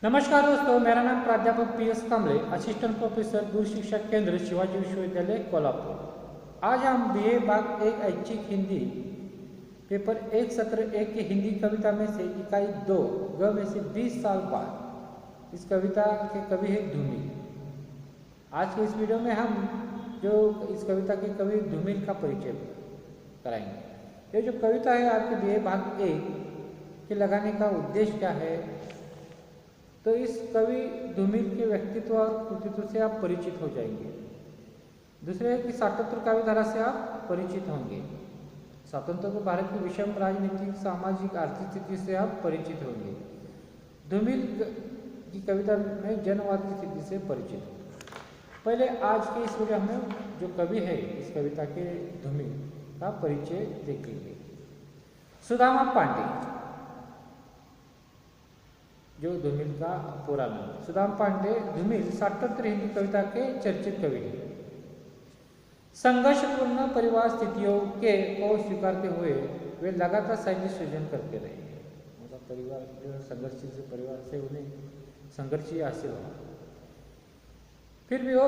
नमस्कार दोस्तों, मेरा नाम प्राध्यापक PS कांबळे, असिस्टेंट प्रोफेसर दूर शिक्षा केंद्र शिवाजी विश्वविद्यालय कोल्हापुर। आज हम BA भाग 1 ऐच्छिक हिंदी पेपर 1 सत्र 1 की हिंदी कविता में से इकाई 2 ग में से 20 साल बाद इस कविता के कवि है धूमिल। आज के इस वीडियो में हम जो इस कविता के कवि धूमिल का परिचय कराएंगे। ये जो कविता है आपके BA भाग 1 के लगाने का उद्देश्य क्या है, तो इस कवि धूमिल के व्यक्तित्व और कृतित्व से आप परिचित हो जाएंगे। दूसरे है कि सातत्य काव्यधारा से आप परिचित होंगे। स्वातंत्र को भारत की विषम राजनीतिक, सामाजिक, आर्थिक स्थिति से आप परिचित होंगे। धूमिल की कविता में जनवाद की स्थिति से परिचित होंगे। पहले आज के इस वीडियो में जो कवि है इस कविता के धूमिल का परिचय देखेंगे। सुदामा पांडे, जो धूमिल का पूरा नाम। सुदामा पांडे धूमिल सातत्य हिंदी कविता के चर्चित कवि हैं। संघर्षपूर्ण परिवार स्थितियों को स्वीकारते हुए वे लगातार साहित्य सृजन करते रहे। उनका परिवार जो संघर्षित परिवार से उन्हें संघर्ष ही हासिल हुआ, फिर भी वो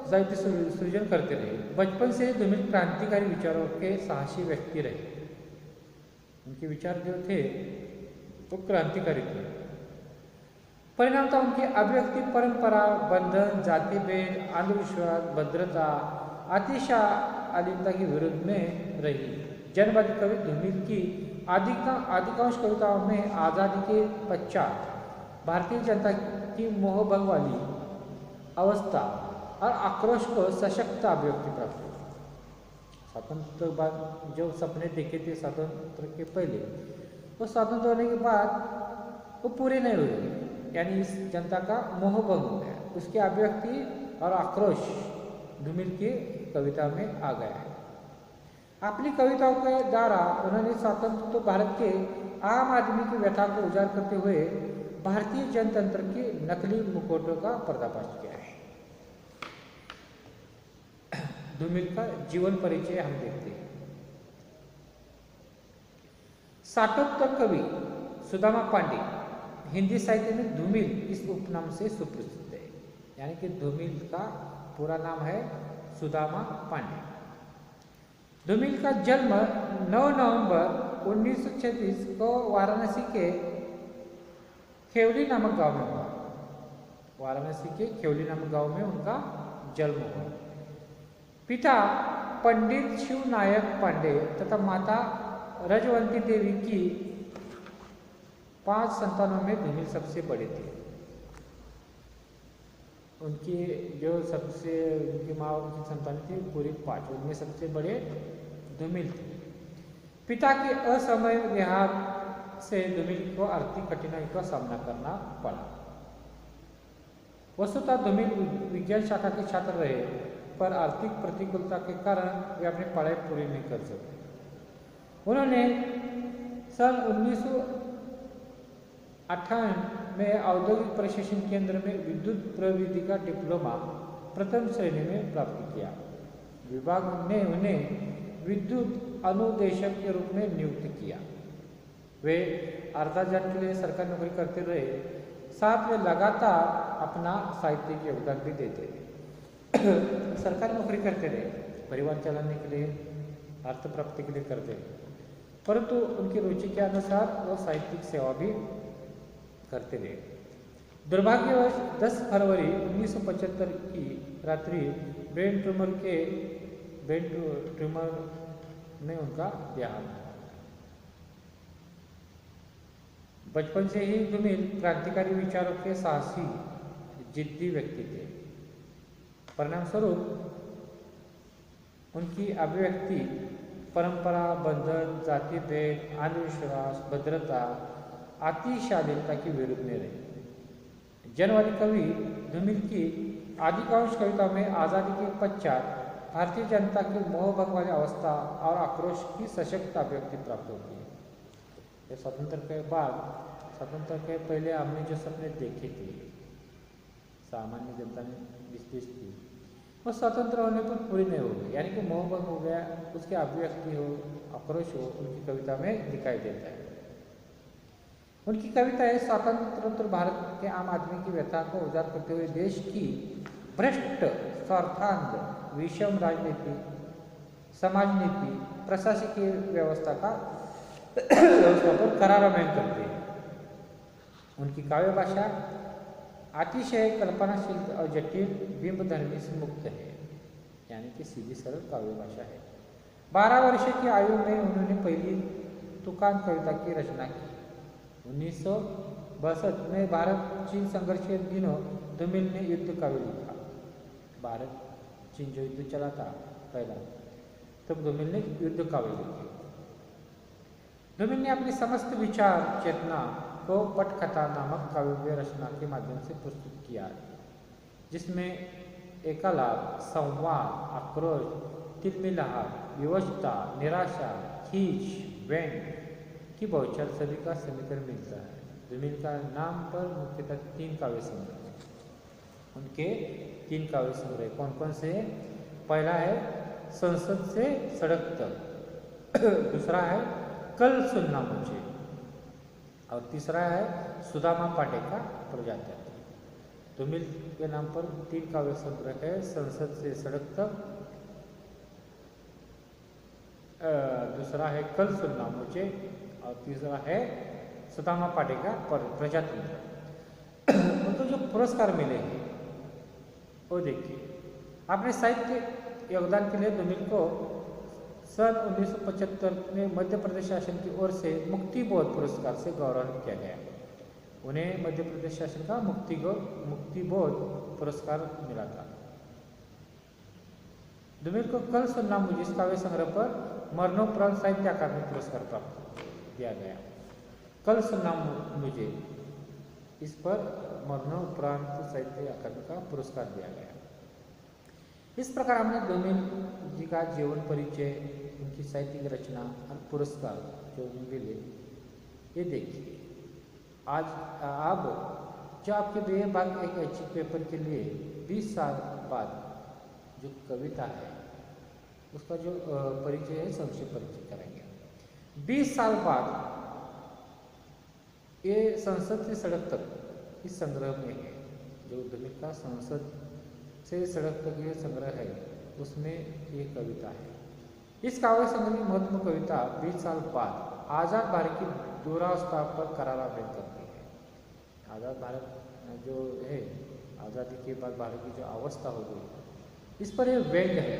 साहित्य सृजन करते रहे। बचपन से धूमिल क्रांतिकारी विचारों के साहसी व्यक्ति रहे। उनके विचार जो थे वो क्रांतिकारी थे। परिणाम था उनकी अभिव्यक्ति परंपरा, बंधन, जाति भेद, अंधविश्वास, भद्रता, अतिशालीनता के विरुद्ध में रही। जनवादी कवि धूमिल की अधिकांश कविताओं में आज़ादी के पश्चात भारतीय जनता की मोहभंग वाली अवस्था और आक्रोश को सशक्त अभिव्यक्ति प्राप्त हुई। स्वतंत्र बाद जो सपने देखे थे स्वातंत्र के पहले, वो स्वतंत्र होने के बाद वो पूरे नहीं हुए, यानी इस जनता का मोहभंग हो गया। उसकी अभिव्यक्ति और आक्रोश धूमिल की कविता में आ गया है। अपनी कविताओं के द्वारा उन्होंने स्वतंत्र तो भारत के आम आदमी की व्यथा को उजागर करते हुए भारतीय जनतंत्र के नकली मुखौटों का पर्दाफाश किया है। धूमिल का जीवन परिचय हम देखते हैं। सातोत्तर कवि सुदामा पांडे हिंदी साहित्य में धूमिल इस उपनाम से सुप्रसिद्ध है, यानी कि धूमिल का पूरा नाम है सुदामा पांडे। धूमिल का जन्म 9 नवंबर 1936 को वाराणसी के खेवली नामक गांव में हुआ। वाराणसी के खेवली नामक गांव में उनका जन्म हुआ। पिता पंडित शिवनायक पांडे तथा माता रजवंती देवी की 5 संतानों में धूमिल सबसे बड़े थे। उनकी जो सबसे उनकी माँ की संतान थी पूरी 5, उनमें सबसे बड़े धूमिल थे। पिता के असमय देहांत से धूमिल को आर्थिक कठिनाई का सामना करना पड़ा। वस्तुतः धूमिल विज्ञान शाखा के छात्र रहे, पर आर्थिक प्रतिकूलता के कारण वे अपनी पढ़ाई पूरी नहीं कर सके। उन्होंने सन 1958 में औद्योगिक प्रशिक्षण केंद्र में विद्युत प्रविधि का डिप्लोमा प्रथम श्रेणी में प्राप्त किया। विभाग ने उन्हें विद्युत अनुदेशक के रूप में नियुक्त किया। वे अर्धाजान के लिए सरकारी नौकरी करते रहे, साथ में लगातार अपना साहित्यिक योगदान भी देते रहे। सरकारी नौकरी करते रहे, परिवार चलाने के लिए, अर्थ प्राप्ति के लिए करते रहे, परंतु उनकी रुचि के अनुसार वो साहित्यिक सेवा भी करते रहे। दुर्भाग्यवश 10 फरवरी 1975 की रात्रि ब्रेन ट्यूमर में उनका देहांत हुआ। बचपन से ही धूमिल क्रांतिकारी विचारों के साहसी जिद्दी व्यक्ति थे। परिणाम स्वरूप उनकी अभिव्यक्ति परंपरा, बंधन, जाति भेद, अंधविश्वास, भद्रता, अतिशालीनता के विरुद्ध में रही। जनवादी कवि धूमिल की अधिकांश कविताओं में आज़ादी के पश्चात भारतीय जनता की मोहभंग वाली अवस्था और आक्रोश की सशक्त अभिव्यक्ति प्राप्त होती है। ये स्वतंत्र के बाद, स्वतंत्र के पहले हमने जो सपने देखे थे, सामान्य जनता ने विशेष थी, वो स्वतंत्र होने पर पूरी नहीं हो गई, यानी कि मोहभंग हो गया, उसकी अभिव्यक्ति हो, आक्रोश हो, उनकी कविता में दिखाई देता है। उनकी कविता है स्वतंत्रोत्तर भारत के आम आदमी की व्यथा को उजागर करते हुए देश की भ्रष्ट स्वार्थांध विषम राजनीति, समाज नीति, प्रशासकीय व्यवस्था पर करारा व्यंग करते हैं। उनकी काव्य भाषा अतिशय कल्पनाशील और जटिल बिंबधर्मी से मुक्त है, यानी कि सीधी सरल काव्य भाषा है। 12 वर्ष की आयु में उन्होंने पहली तुकान कविता की रचना की। 1962 में भारत चीन संघर्ष के दिनों धूमिल ने युद्ध काव्य लिखा। भारत चीन जो युद्ध चला था पहला, तब धूमिल ने युद्ध काव्य लिखे। धूमिल ने अपनी समस्त विचार चेतना को पटकथा नामक काव्य रचना के माध्यम से प्रस्तुत किया, जिसमें एकालाप, संवाद, आक्रोश, तिलमिलाहट, विवशता, निराशा, खींच, व्यंग की बहुचर सभी का समीकरण मिलता है। धूमिल का नाम पर मुख्यतः 3 काव्य संग्रह, उनके 3 काव्य संग्रह कौन कौन से है? पहला है संसद से सड़क तक, दूसरा है कल सुनना मुझे, और तीसरा है सुदामा पांडे का प्रजातंत्र। धूमिल के नाम पर 3 काव्य संग्रह है, संसद से सड़क तक, दूसरा है कल सुनना मुझे, और तीसरा है सुदामा पांडे का प्रजातंत्र। उनको जो पुरस्कार मिले हैं वो देखिए। अपने साहित्य योगदान के लिए धूमिल को सन 1975 में मध्य प्रदेश शासन की ओर से मुक्तिबोध पुरस्कार से गौरवान्वित किया गया। उन्हें मध्य प्रदेश शासन का मुक्तिबोध पुरस्कार मिला था। धूमिल को कल सुनना मुझे इस काव्य संग्रह पर मरणोपरांत साहित्य अकादमी पुरस्कार प्राप्त किया गया। कल सुनना मुझे इस पर मरणोपरांत साहित्य अकादमी का पुरस्कार दिया गया। इस प्रकार हमने धूमिल जी का जीवन परिचय, उनकी साहित्यिक रचना और पुरस्कार जो मिले ये देखिए। आज अब जो आपके BA भाग एक ऐच्छिक पेपर के लिए 20 साल बाद जो कविता है उसका जो परिचय है, संक्षिप्त परिचय करेंगे। 20 साल बाद ये संसद से सड़क तक इस संग्रह में है, जो धूमिल का संसद से सड़क तक यह संग्रह है, उसमें ये कविता है। इस काव्य संग्रह की महत्वपूर्ण कविता 20 साल बाद आज़ाद भारत की दुरावस्था पर करारा व्यंग करती है। आज़ाद भारत जो है, आज़ादी के बाद भारत की जो अवस्था हो गई, इस पर यह व्यंग है।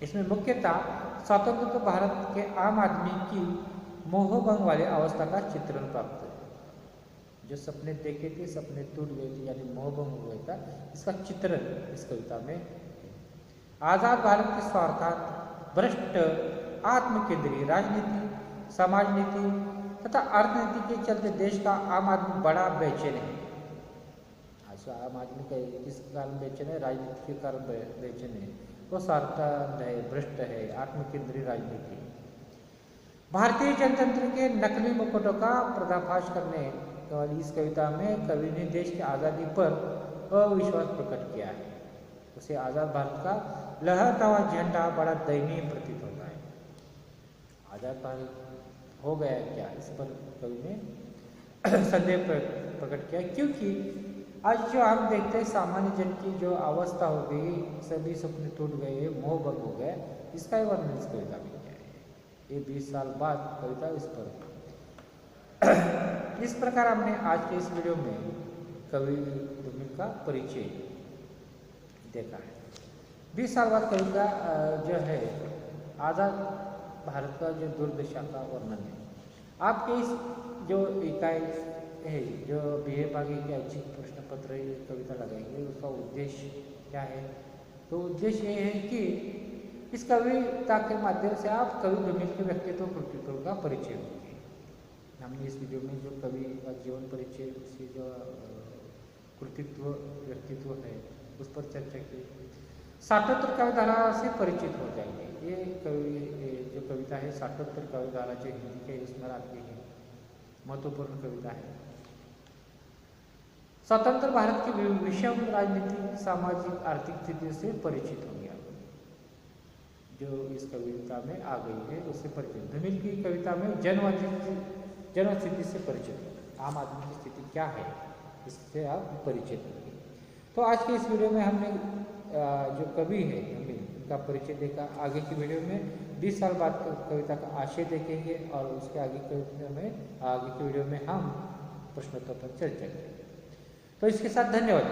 इसमें मुख्यतः स्वतंत्र भारत के आम आदमी की मोहभंग वाली अवस्था का चित्रण प्राप्त है। जो सपने देखे थे, सपने टूट गए थे, यानी मोहभंग हो गया था, इसका चित्रण इस कविता में है। आज़ाद भारत की स्वार्थांत, भ्रष्ट, आत्मकेंद्रीय राजनीति, समाज नीति तथा अर्थनीति के चलते देश का आम आदमी बड़ा बेचैन है। आज आम आदमी का किस कारण बेचैन है? राजनीति के कारण बेचैन है। वो स्वार्थांत है, भ्रष्ट है, आत्मकेंद्रीय राजनीति। भारतीय जनतंत्र के नकली मुकुटों का पर्दाफाश करने वाली इस कविता में कवि ने देश की आज़ादी पर अविश्वास प्रकट किया है। उसे आज़ाद भारत का लहरता हुआ झंडा बड़ा दयनीय प्रतीत होता है। आज़ाद भारत हो गया क्या, इस पर कवि ने संदेह प्रकट किया, क्योंकि आज जो हम देखते हैं सामान्य जन की जो अवस्था हो गई, सभी सपने टूट गए, मोह भंग हो गए, इसका ही वर्णन इस कविता में किया है। ये 20 साल बाद कविता इस पर। इस प्रकार हमने आज के इस वीडियो में कवि धूमिल का परिचय देखा है। 20 साल बाद कविता जो है आज़ाद भारत का जो दुर्दशा का वर्णन है। आपके इस जो इकाई है, जो BA भाग की ऐच्छिक प्रश्न पत्र ये कविता लगाएंगे, उसका उद्देश्य क्या है? तो उद्देश्य ये है कि इस कविता के माध्यम से आप कवि धूमिल के व्यक्तित्व कृतित्व का परिचय होंगे। हमने इस वीडियो में जो कवि का जीवन परिचय, उसकी जो कृतित्व व्यक्तित्व है उस पर चर्चा की। साठोत्तर कविधारा से परिचित हो जाएंगे। ये जो कविता है साठोत्तर कविधारा जो हिंदी के उसमें आती है, महत्वपूर्ण कविता है। स्वतंत्र भारत की विषम राजनीतिक, सामाजिक, आर्थिक स्थिति से परिचित हो गया, जो इस कविता में आ गई है उससे परिचित। धूमिल की कविता में जन्म स्थिति से परिचित होंगे, आम आदमी की स्थिति क्या है इससे आप परिचित होंगे। तो आज के इस वीडियो में हमने जो कवि है हमने उनका परिचय देखा। आगे की वीडियो में 20 साल बाद कविता का आशय देखेंगे और उसके आगे की वीडियो में हम प्रश्नोत्तर पर चर्चा करेंगे। तो इसके साथ धन्यवाद।